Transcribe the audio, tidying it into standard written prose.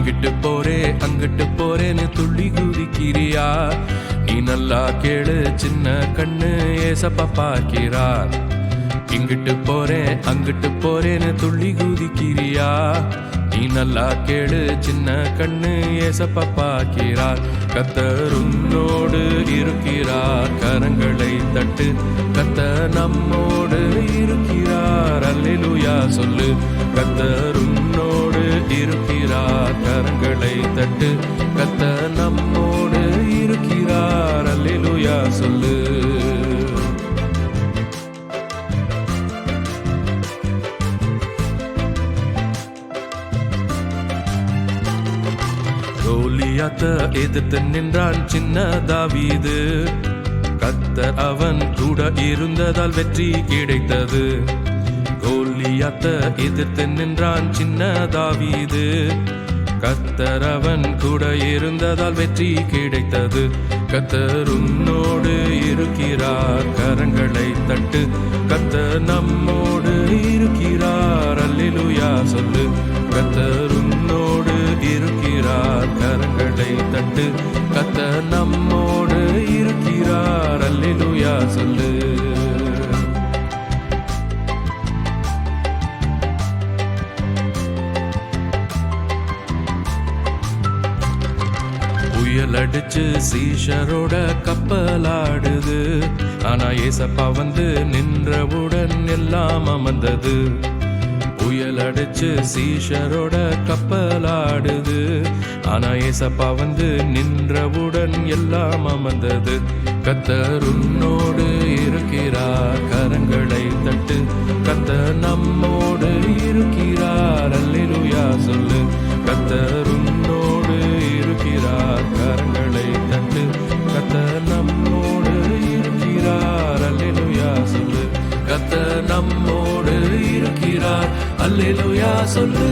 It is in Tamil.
இங்கிட்டு போறே அங்கிட்டு போறேன்னு துள்ளி குதிக்கிறியா? நீ நல்லா கேளு சின்ன கண்ணு, ஏசப்பா பார்க்கிறார். இங்கிட்டு போறேன் அங்கிட்டு போறேன்னு துள்ளி குதிக்கிறியா? நீ நல்லா கேளு சின்ன கண்ணு, ஏசப்பா பார்க்கிறார். கர்த்தர் உன்னோடு இருக்கிறார், கரங்களை தட்டு. கர்த்தர் நம்மோடு இருக்கிறார், அல்லேலூயா சொல்லு. கர்த்தர் உன்னோடு இருக்கிறார், கரங்களை தட்டு. கர்த்தர் நம்மோடு இருக்கிறார், அல்லேலூயா சொல்லு. கோலியாத்தை எதிர்த்து நின்றான் சின்ன தாவீது. கர்த்தர் அவன் கூட இருந்ததால் வெற்றி கிடைத்தது. கோலியாத்தை எதிர்த்து நின்றான் சின்ன தாவீது. கர்த்தர் அவன் கூட இருந்ததால் வெற்றி கிடைத்தது. கர்த்தர் உன்னோடு இருக்கிறார், கரங்களை தட்டு. கர்த்தர் நம்மோடு இருக்கிறார், அல்லேலூயா சொல்லு. கர்த்தர் உன்னோடு இருக்கிறார், கரங்களை தட்டு. கர்த்தர் நம்மோடு இருக்கிறார், அல்லேலூயா சொல்லு. புயல் அடிச்சு சீஷரோட கப்பலாடுது. ஆனா ஏசப்பா வந்து நின்றவுடன் எல்லாம் அமர்ந்தது. புயல் அடிச்சு சீஷரோட கப்பலாடுது. ஆனா ஏசப்பா வந்து நின்றவுடன் எல்லாம் அமர்ந்தது. கர்த்தர் உன்னோடு இருக்கிறார், கரங்களை தட்டு. கர்த்தர் நம்மோடு இருக்கிறார், அல்லேலூயா சொல்லு. கர்த்தர் உன்னோடு இருக்கிறார், கரங்களை தட்டு. கர்த்தர் நம்மோடு இருக்கிறார், அல்லேலூயா சொல்லு. கர்த்தர் நம்மோடு இருக்கிறார், அல்லேலூயா சொல்லு.